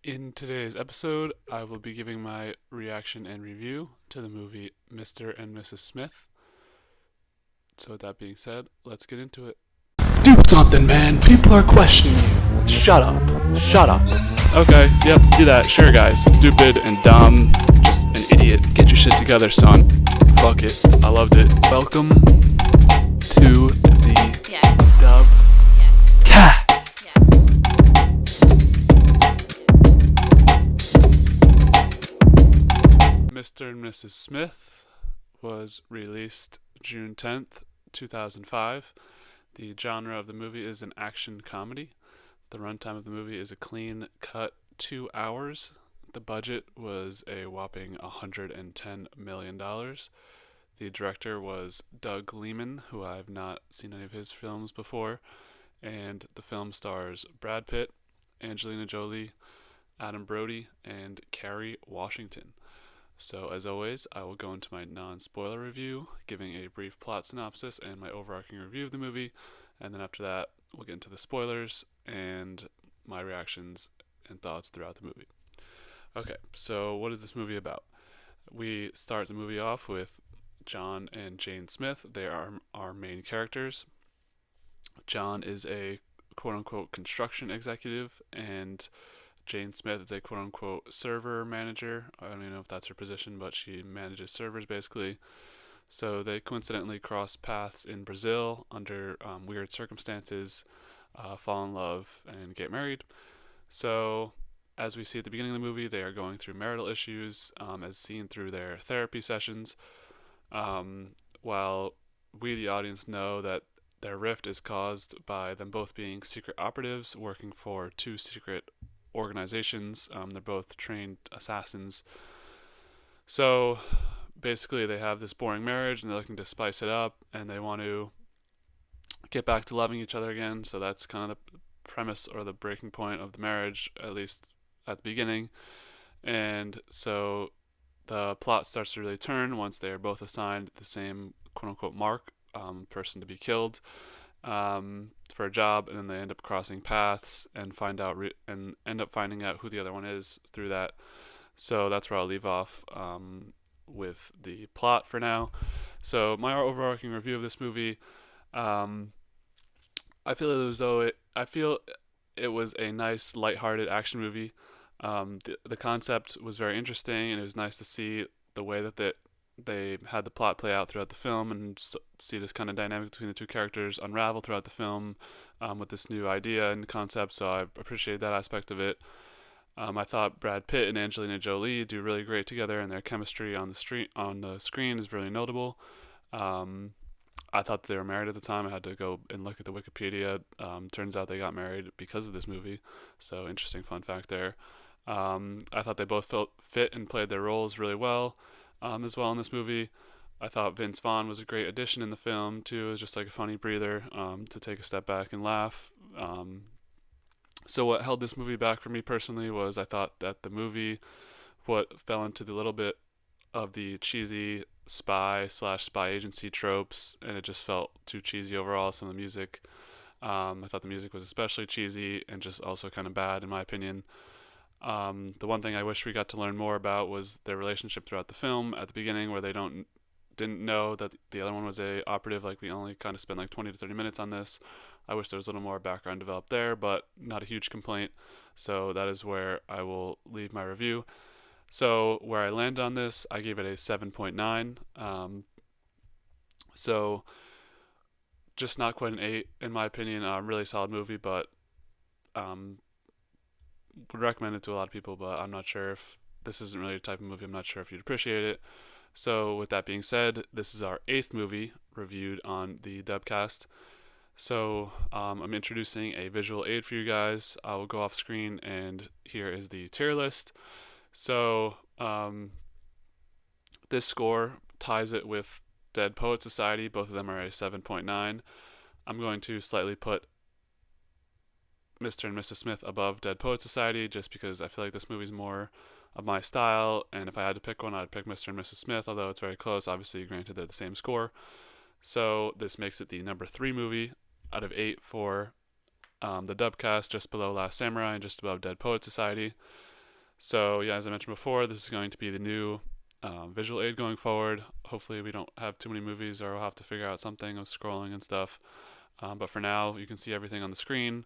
In today's episode, I will be giving my reaction and review to the movie Mr. and Mrs. Smith. So, with that being said, let's get into it. Do something, man. People are questioning you. Shut up. Shut up. Okay, yep, do that. Sure, guys. Stupid and dumb. Just an idiot. Get your shit together, son. Fuck it. I loved it. Welcome to the dub cast. Mr. and Mrs. Smith was released June 10th, 2005. The genre of the movie is an action comedy. The runtime of the movie is a clean cut 2 hours. The budget was a whopping $110 million. The director was Doug Liman, who I've not seen any of his films before, and the film stars Brad Pitt, Angelina Jolie, Adam Brody, and Kerry Washington. So, as always, I will go into my non spoiler review, giving a brief plot synopsis and my overarching review of the movie, and then after that, we'll get into the spoilers and my reactions and thoughts throughout the movie. Okay, so what is this movie about? We start the movie off with John and Jane Smith. They are our main characters. John is a quote unquote construction executive, and Jane Smith is a quote unquote server manager. I don't even know if that's her position, but she manages servers basically. So they coincidentally cross paths in Brazil under weird circumstances, fall in love, and get married. So, as we see at the beginning of the movie, they are going through marital issues as seen through their therapy sessions, while we, the audience, know that their rift is caused by them both being secret operatives working for two secret organizations. They're both trained assassins. So basically, they have this boring marriage and they're looking to spice it up and they want to get back to loving each other again. So that's kind of the premise or the breaking point of the marriage, at least at the beginning. And so the plot starts to really turn once they are both assigned the same quote unquote mark, person to be killed, for a job, and then they end up crossing paths and end up finding out who the other one is through that. So that's where I'll leave off with the plot for now. So my overarching review of this movie, um, I feel it was a nice, lighthearted action movie. The concept was very interesting, and it was nice to see the way that they had the plot play out throughout the film and see this kind of dynamic between the two characters unravel throughout the film, with this new idea and concept. So I appreciated that aspect of it. I thought Brad Pitt and Angelina Jolie do really great together, and their chemistry on the screen is really notable. Um, I thought they were married at the time. I had to go and look at the Wikipedia. Turns out they got married because of this movie. So interesting fun fact there. I thought they both felt fit and played their roles really well, as well in this movie. I thought Vince Vaughn was a great addition in the film too. It was just like a funny breather, to take a step back and laugh. So what held this movie back for me personally was I thought that the movie what fell into the little bit of the cheesy spy agency tropes, and it just felt too cheesy overall. Some of the music, I thought the music was especially cheesy and just also kind of bad in my opinion. The one thing I wish we got to learn more about was their relationship throughout the film at the beginning, where they didn't know that the other one was a operative. Like we only kind of spent like 20 to 30 minutes on this. I wish there was a little more background developed there, but not a huge complaint. So that is where I will leave my review. So where I land on this, I gave it a 7.9. So just not quite an 8 in my opinion. Really solid movie, but um, would recommend it to a lot of people. But I'm not sure if this isn't really a type of movie. I'm not sure if you'd appreciate it. So with that being said, this is our 8th movie reviewed on the Dubcast. So I'm introducing a visual aid for you guys. I will go off screen, and here is the tier list. So this score ties it with Dead Poet Society. Both of them are a 7.9. I'm going to slightly put Mr. and Mrs. Smith above Dead Poet Society just because I feel like this movie's more of my style, and if I had to pick one, I'd pick Mr. and Mrs. Smith, although it's very close. Obviously, granted, they're the same score. So this makes it the number 3 movie out of 8 for the Dubcast, just below Last Samurai and just above Dead Poet Society. So yeah, as I mentioned before, this is going to be the new visual aid going forward. Hopefully, we don't have too many movies, or we'll have to figure out something of scrolling and stuff. But for now, you can see everything on the screen.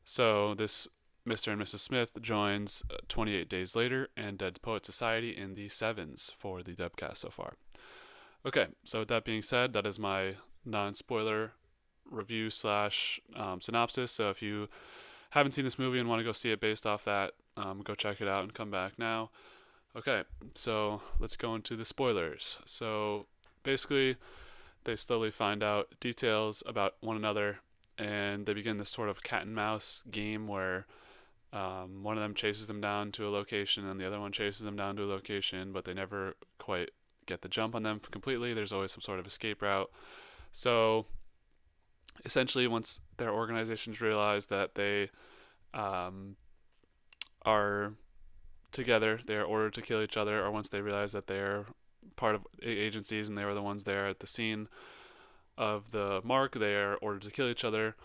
So this Mr. and Mrs. Smith joins 28 days later and Dead Poet Society in the sevens for the Debcast so far. Okay, so with that being said, that is my non-spoiler review slash synopsis. So if you haven't seen this movie and want to go see it based off that, go check it out and come back now. Okay, so let's go into the spoilers. So basically, they slowly find out details about one another, and they begin this sort of cat and mouse game where one of them chases them down to a location and the other one chases them down to a location, but they never quite get the jump on them completely. There's always some sort of escape route. So essentially, once their organizations realize that they um, are together, they are ordered to kill each other, or once they realize that they're part of agencies and they were the ones there at the scene of the mark, they are ordered to kill each other.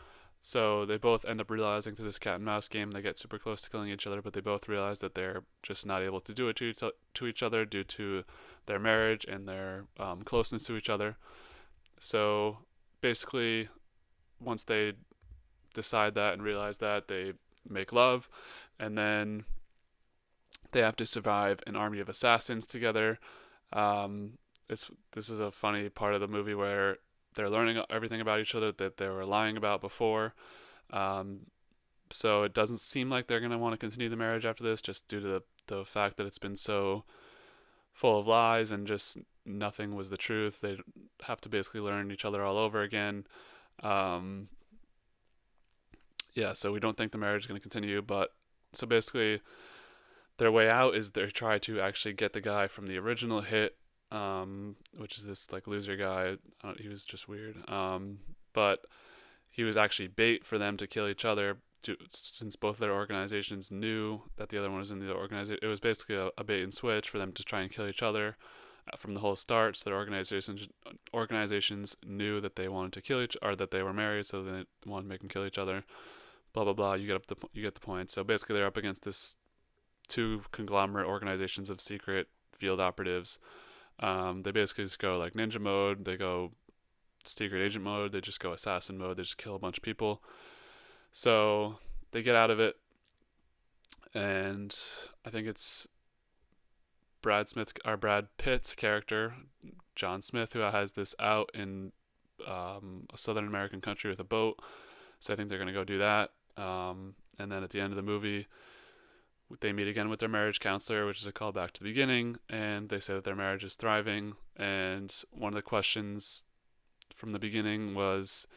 So they both end up realizing through this cat and mouse game they get super close to killing each other, but they both realize that they're just not able to do it to each other due to their marriage and their closeness to each other. So basically, once they decide that and realize that, they make love, and then they have to survive an army of assassins together. This is a funny part of the movie where they're learning everything about each other that they were lying about before. Um, so it doesn't seem like they're going to want to continue the marriage after this, just due to the fact that it's been so full of lies and just nothing was the truth. They have to basically learn each other all over again. Um, yeah, so we don't think the marriage is going to continue, but so basically their way out is they try to actually get the guy from the original hit, which is this like loser guy. He was just weird, but he was actually bait for them to kill each other. Since both their organizations knew that the other one was in the organization, it was basically a bait and switch for them to try and kill each other from the whole start. So their organizations knew that they wanted to kill each, or that they were married, so they wanted to make them kill each other. Blah blah blah. You get the point. So basically, they're up against this two conglomerate organizations of secret field operatives. They basically just go like ninja mode. They go secret agent mode. They just go assassin mode. They just kill a bunch of people. So they get out of it, and I think it's Brad Pitt's character, John Smith, who has this out in a Southern American country with a boat. So I think they're gonna go do that. And then at the end of the movie, they meet again with their marriage counselor, which is a callback to the beginning, and they say that their marriage is thriving. And one of the questions from the beginning was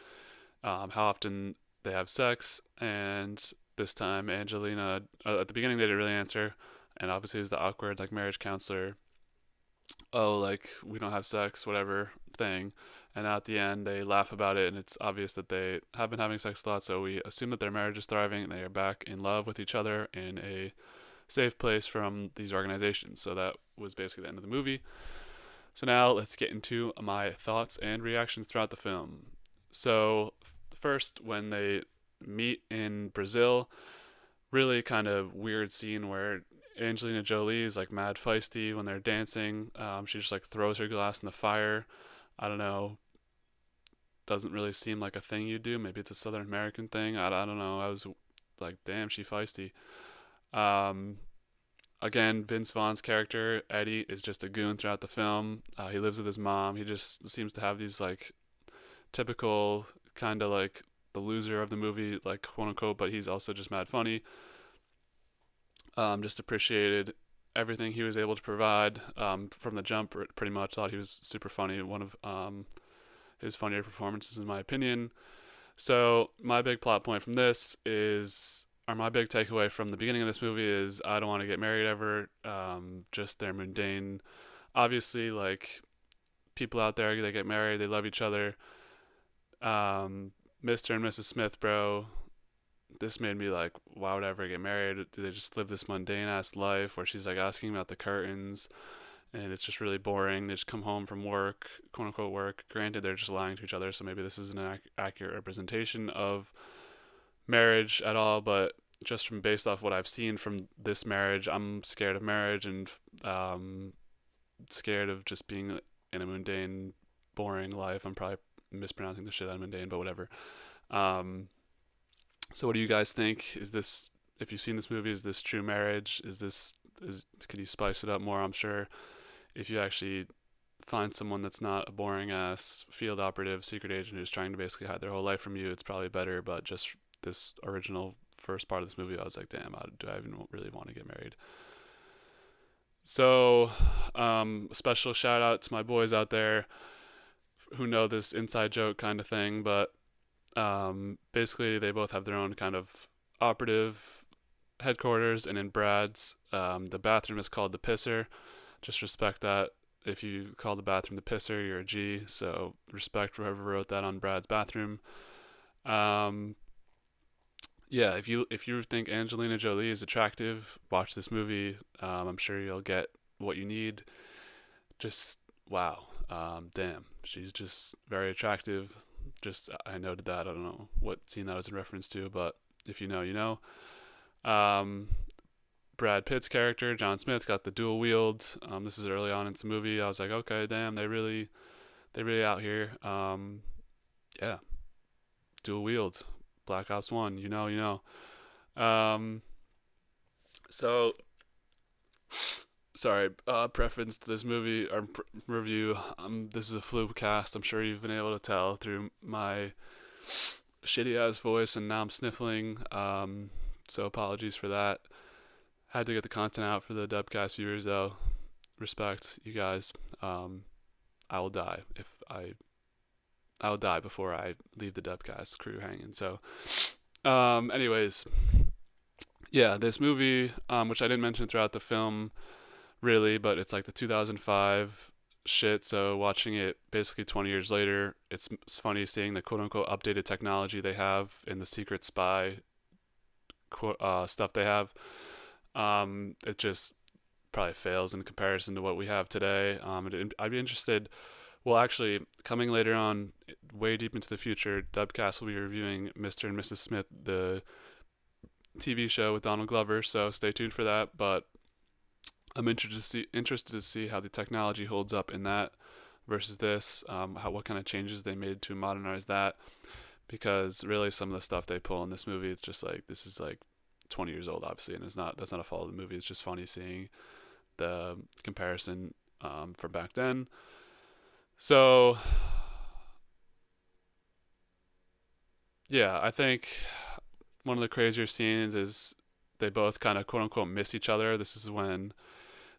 how often they have sex, and this time Angelina, at the beginning they didn't really answer, and obviously it was the awkward like marriage counselor, oh like we don't have sex, whatever thing. And at the end they laugh about it, and it's obvious that they have been having sex a lot, so we assume that their marriage is thriving and they are back in love with each other in a safe place from these organizations. So that was basically the end of the movie. So now let's get into my thoughts and reactions throughout the film. So first, when they meet in Brazil, really kind of weird scene where Angelina Jolie is like mad feisty when they're dancing. She just like throws her glass in the fire. I don't know. Doesn't really seem like a thing you do. Maybe it's a Southern American thing. I don't know. I was like, damn, she feisty. Um, Again, Vince Vaughn's character Eddie is just a goon throughout the film. He lives with his mom. He just seems to have these like typical kind of like the loser of the movie, like quote unquote, but he's also just mad funny. Just appreciated everything he was able to provide from the jump. Pretty much thought he was super funny. One of his funnier performances, in my opinion. So my big plot point from this is, or my big takeaway from the beginning of this movie is, I don't want to get married ever. Just their mundane. Obviously, like people out there, they get married, they love each other. Mr. and Mrs. Smith, bro. This made me like, why would I ever get married? Do they just live this mundane ass life where she's like asking about the curtains, and it's just really boring? They just come home from work, quote unquote work. Granted, they're just lying to each other, so maybe this isn't an accurate representation of marriage at all, but just from based off what I've seen from this marriage, I'm scared of marriage and um, scared of just being in a mundane, boring life. I'm probably mispronouncing the shit out of mundane, but whatever. Um, so, what do you guys think? Is this, if you've seen this movie, is this true marriage? Is this, is could you spice it up more? I'm sure if you actually find someone that's not a boring ass field operative secret agent who's trying to basically hide their whole life from you, it's probably better. But just this original first part of this movie, I was like, damn, do I even really want to get married? So, special shout out to my boys out there who know this inside joke kind of thing, but basically they both have their own kind of operative headquarters, and in Brad's, the bathroom is called the Pisser. Just respect that. If you call the bathroom the Pisser, you're a G. So respect whoever wrote that on Brad's bathroom. Um, yeah, if you think Angelina Jolie is attractive, watch this movie. I'm sure you'll get what you need. Just wow, damn, she's just very attractive. Just I noted that. I don't know what scene that was in reference to, but if you know, you know. Um, Brad Pitt's character, John Smith, got the dual wield. This is early on in the movie. I was like, okay, damn, they really out here. Yeah, dual wield. Black Ops One, you know. Um, so sorry. Preference to this movie or review. This is a fluke cast. I'm sure you've been able to tell through my shitty ass voice, and now I'm sniffling. So apologies for that. Had to get the content out for the Dubcast viewers though. Respect you guys. I will die if I will die before I leave the Dubcast crew hanging. So, anyways, yeah, this movie, which I didn't mention throughout the film, really, but it's like the 2005 shit. So watching it basically 20 years later, it's funny seeing the quote unquote updated technology they have in the secret spy stuff they have. It just probably fails in comparison to what we have today. I'd be interested. Well, actually, coming later on, way deep into the future, Dubcast will be reviewing Mr. and Mrs. Smith, the TV show with Donald Glover. So stay tuned for that. But I'm interested to see how the technology holds up in that versus this. What kind of changes they made to modernize that, because really some of the stuff they pull in this movie, it's just like this is like 20 years old, obviously, and that's not a fault of the movie. It's just funny seeing the comparison from back then. So yeah, I think one of the crazier scenes is they both kind of quote unquote miss each other. This is when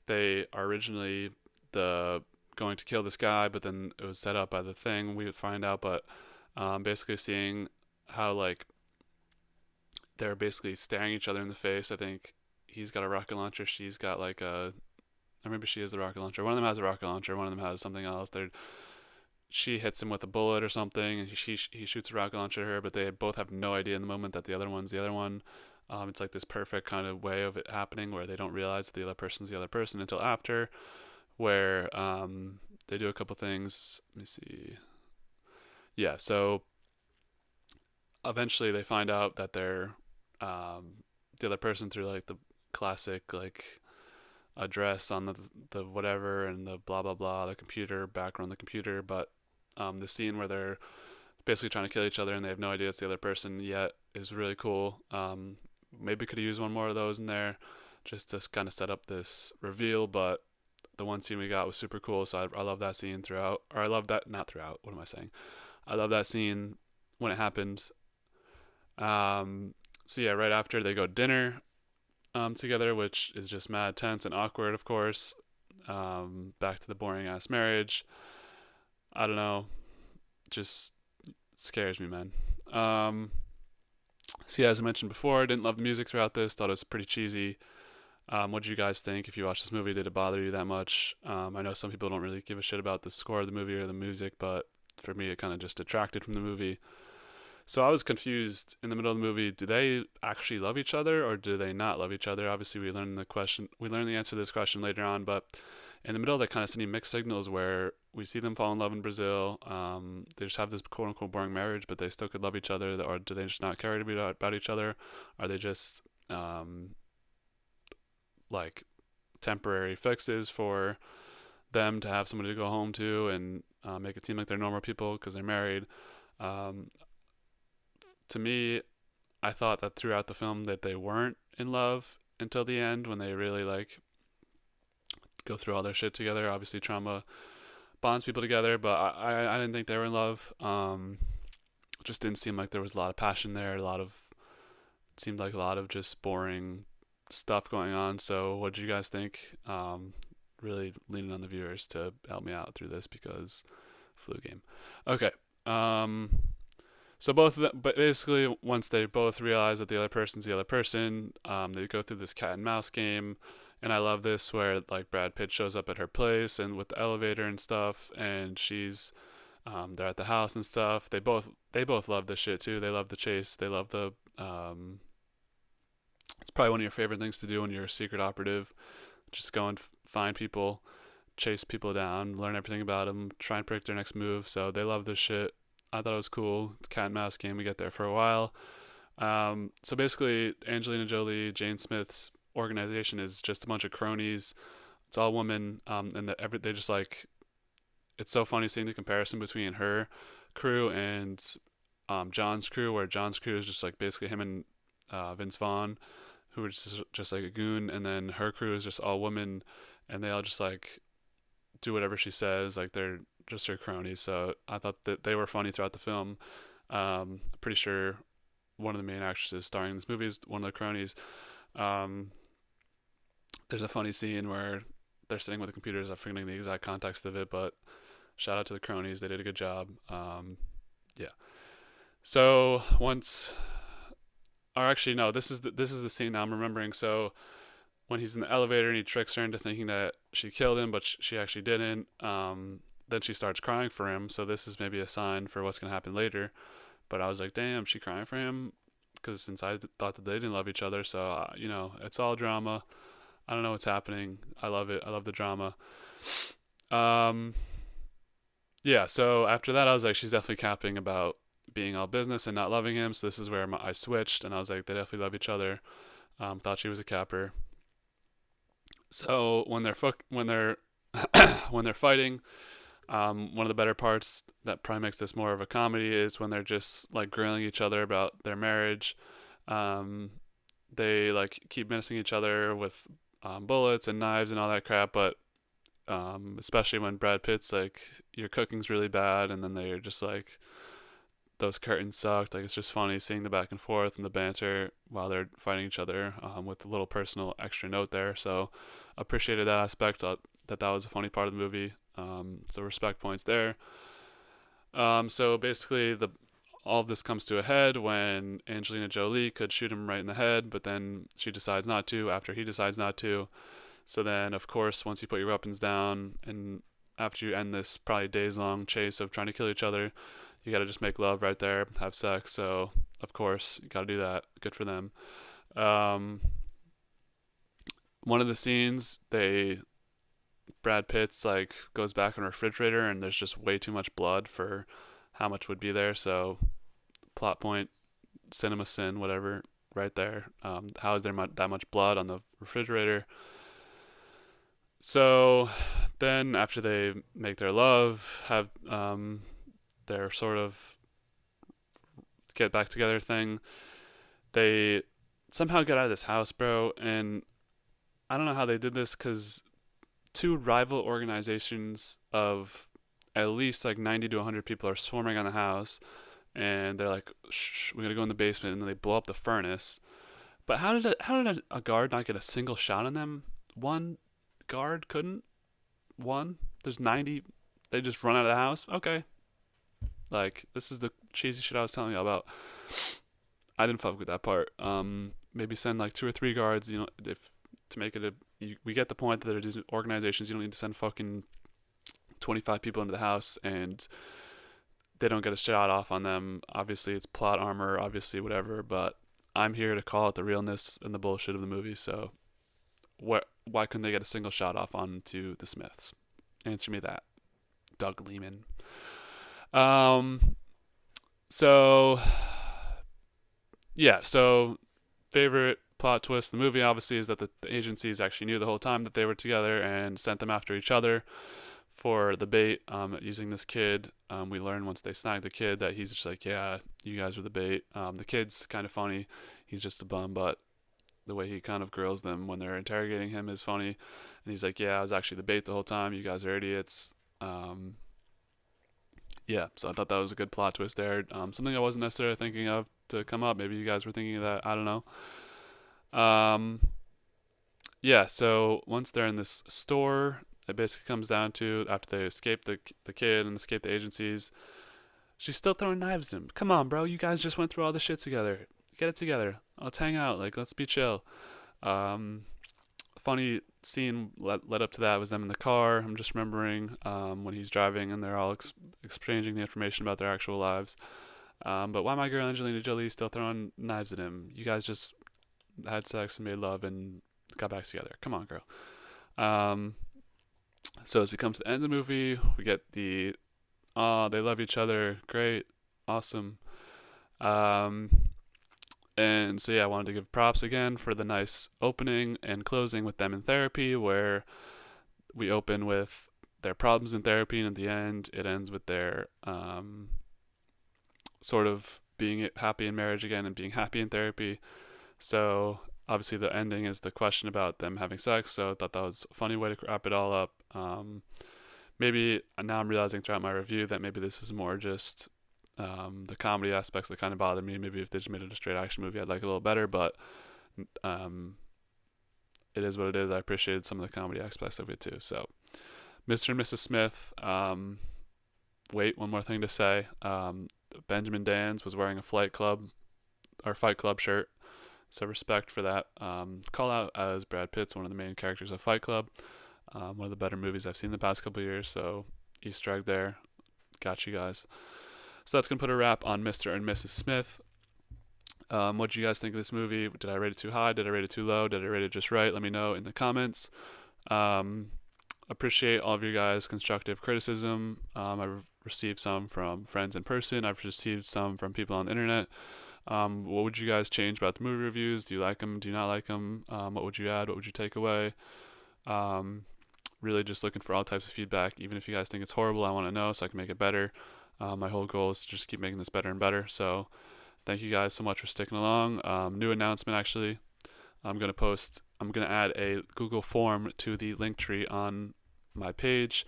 they are originally the going to kill this guy, but then it was set up by the thing. We would find out, but basically seeing how like they're basically staring each other in the face. I think he's got a rocket launcher. She's got like a. Or maybe she has the rocket launcher. One of them has a rocket launcher. One of them has something else. She hits him with a bullet or something, and he shoots a rocket launcher at her. But they both have no idea in the moment that the other one's the other one. It's like this perfect kind of way of it happening where they don't realize that the other person's the other person until after, where they do a couple things. Let me see. Yeah, so eventually they find out that they're the other person through like the classic like address on the whatever and the blah blah blah, the computer background, the computer. But the scene where they're basically trying to kill each other and they have no idea it's the other person yet is really cool. Maybe could have used one more of those in there just to kind of set up this reveal, but the one scene we got was super cool. So I love that scene throughout, or I love that not throughout. What am I saying? I love that scene when it happens. So yeah, right after they go to dinner together, which is just mad tense and awkward, of course. Back to the boring ass marriage. I don't know, just scares me, man. So yeah, as I mentioned before, I didn't love the music throughout this. Thought it was pretty cheesy. What did you guys think? If you watched this movie, did it bother you that much? I know some people don't really give a shit about the score of the movie or the music, but for me, it kind of just detracted from the movie. So I was confused in the middle of the movie. Do they actually love each other or do they not love each other? Obviously, we learn the answer to this question later on, but in the middle of that kind of sending mixed signals where we see them fall in love in Brazil. They just have this quote unquote boring marriage, but they still could love each other, or do they just not care about each other? Are they just um, like temporary fixes for them to have somebody to go home to and make it seem like they're normal people because they're married? Um, to me, I thought that throughout the film that they weren't in love until the end when they really like go through all their shit together. Obviously, trauma bonds people together, but I didn't think they were in love. It just didn't seem like there was a lot of passion there. It seemed like a lot of just boring stuff going on. So, what did you guys think? Really leaning on the viewers to help me out through this because flu game. Okay. Um, so both of them, but basically, once they both realize that the other person's the other person, they go through this cat and mouse game. And I love this where like Brad Pitt shows up at her place and with the elevator and stuff, and they're at the house and stuff. They both love this shit too. They love the chase. They love the it's probably one of your favorite things to do when you're a secret operative. Just go and find people, chase people down, learn everything about them, try and predict their next move. So they love this shit. I thought it was cool. It's a cat and mouse game. We get there for a while. So basically, Angelina Jolie, Jane Smith's organization is just a bunch of cronies. It's all women, and they just like. It's so funny seeing the comparison between her crew and John's crew, where John's crew is just like basically him and Vince Vaughn, who are just like a goon, and then her crew is just all women, and they all just like do whatever she says, like they're just her cronies. So I thought that they were funny throughout the film. Pretty sure one of the main actresses starring in this movie is one of the cronies. Um, there's a funny scene where they're sitting with the computers. I'm forgetting the exact context of it, but shout out to the cronies. They did a good job. Yeah. So once, or actually no, this is the scene now I'm remembering. So when he's in the elevator and he tricks her into thinking that she killed him, but she actually didn't. Then she starts crying for him. So this is maybe a sign for what's gonna happen later. But I was like, damn, she crying for him because since I thought that they didn't love each other. So it's all drama. I don't know what's happening. I love it. I love the drama. Um, yeah. So after that, I was like, she's definitely capping about being all business and not loving him. So this is where I switched, and I was like, they definitely love each other. Thought she was a capper. So when they're when they're fighting, one of the better parts that probably makes this more of a comedy is when they're just like grilling each other about their marriage. Um, they like keep menacing each other with bullets and knives and all that crap, but especially when Brad Pitt's like, "Your cooking's really bad," and then they're just like, "Those curtains sucked." Like it's just funny seeing the back and forth and the banter while they're fighting each other, with a little personal extra note there. So appreciated that aspect. That was a funny part of the movie. So respect points there. So basically, the all of this comes to a head when Angelina Jolie could shoot him right in the head, but then she decides not to after he decides not to. So then, of course, once you put your weapons down and after you end this probably days long chase of trying to kill each other, you gotta just make love right there, have sex. So, of course, you gotta do that. Good for them. Um, one of the scenes, Brad Pitt's like goes back in a refrigerator and there's just way too much blood for how much would be there. So, plot point, cinema sin, whatever, right there. How is there that much blood on the refrigerator? So then after they make their love, have their sort of get back together thing, they somehow get out of this house, bro. And I don't know how they did this because two rival organizations of at least like 90 to 100 people are swarming on the house, and they're like, "Shh, we gotta go in the basement," and then they blow up the furnace. But how did a guard not get a single shot on them? One guard couldn't. One. There's 90. They just run out of the house. Okay. Like this is the cheesy shit I was telling you about. I didn't fuck with that part. Maybe send like two or three guards. If to make it we get the point that there's these organizations. You don't need to send fucking 25 people into the house and they don't get a shot off on them. Obviously, it's plot armor. Obviously, whatever. But I'm here to call out the realness and the bullshit of the movie. So, what why couldn't they get a single shot off onto the Smiths? Answer me that, Doug Lehman. Um, so yeah, so favorite plot twist in the movie obviously is that the agencies actually knew the whole time that they were together and sent them after each other for the bait, using this kid. We learn once they snag the kid that he's just like, yeah, you guys were the bait. The kid's kind of funny. He's just a bum, but the way he kind of grills them when they're interrogating him is funny. And he's like, yeah, I was actually the bait the whole time. You guys are idiots. Yeah, so I thought that was a good plot twist there. Something I wasn't necessarily thinking of to come up. Maybe you guys were thinking of that. I don't know. Yeah, so once they're in this store, it basically comes down to after they escape the kid and escape the agencies, she's still throwing knives at him. Come on, bro, you guys just went through all this shit together. Get it together. Let's hang out. Like, let's be chill. Um, Funny scene led up to that was them in the car. I'm just remembering when he's driving and they're all exchanging the information about their actual lives. But why my girl Angelina Jolie still throwing knives at him? You guys just had sex and made love and got back together. Come on, girl. Um, so as we come to the end of the movie, we get the they love each other, great, awesome. Um, and so yeah, I wanted to give props again for the nice opening and closing with them in therapy, where we open with their problems in therapy, and at the end, it ends with their sort of being happy in marriage again and being happy in therapy. So obviously the ending is the question about them having sex. So I thought that was a funny way to wrap it all up. Maybe now I'm realizing throughout my review that maybe this is more just the comedy aspects that kind of bother me. Maybe if they just made it a straight action movie, I'd like it a little better. But um, it is what it is. I appreciated some of the comedy aspects of it too. So Mr. and Mrs. Smith. Wait, one more thing to say. Benjamin Dans was wearing a Fight Club shirt. So respect for that. Call out as Brad Pitt's one of the main characters of Fight Club. One of the better movies I've seen in the past couple of years. So Easter egg there. Got you guys. So that's going to put a wrap on Mr. and Mrs. Smith. What do you guys think of this movie? Did I rate it too high? Did I rate it too low? Did I rate it just right? Let me know in the comments. Appreciate all of your guys' constructive criticism. I've received some from friends in person. I've received some from people on the internet. What would you guys change about the movie reviews? Do you like them? Do you not like them? What would you add? What would you take away? Really just looking for all types of feedback. Even if you guys think it's horrible, I want to know so I can make it better. My whole goal is to just keep making this better and better. So thank you guys so much for sticking along. New announcement actually. I'm going to add a Google form to the link tree on my page,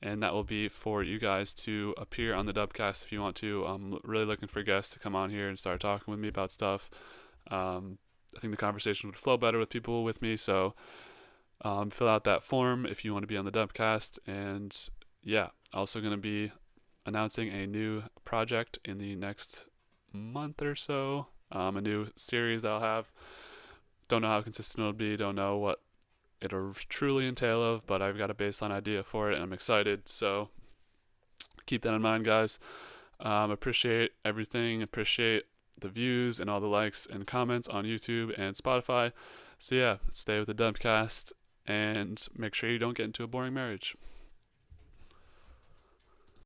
and that will be for you guys to appear on the Dubcast if you want to. I'm really looking for guests to come on here and start talking with me about stuff. I think the conversation would flow better with people with me, so fill out that form if you want to be on the Dubcast. And yeah, also going to be announcing a new project in the next month or so, a new series that I'll have. Don't know how consistent it'll be, don't know what it'll truly entail of, but I've got a baseline idea for it and I'm excited. So keep that in mind, guys. Appreciate everything. Appreciate the views and all the likes and comments on YouTube and Spotify. So yeah, stay with the Dubcast and make sure you don't get into a boring marriage.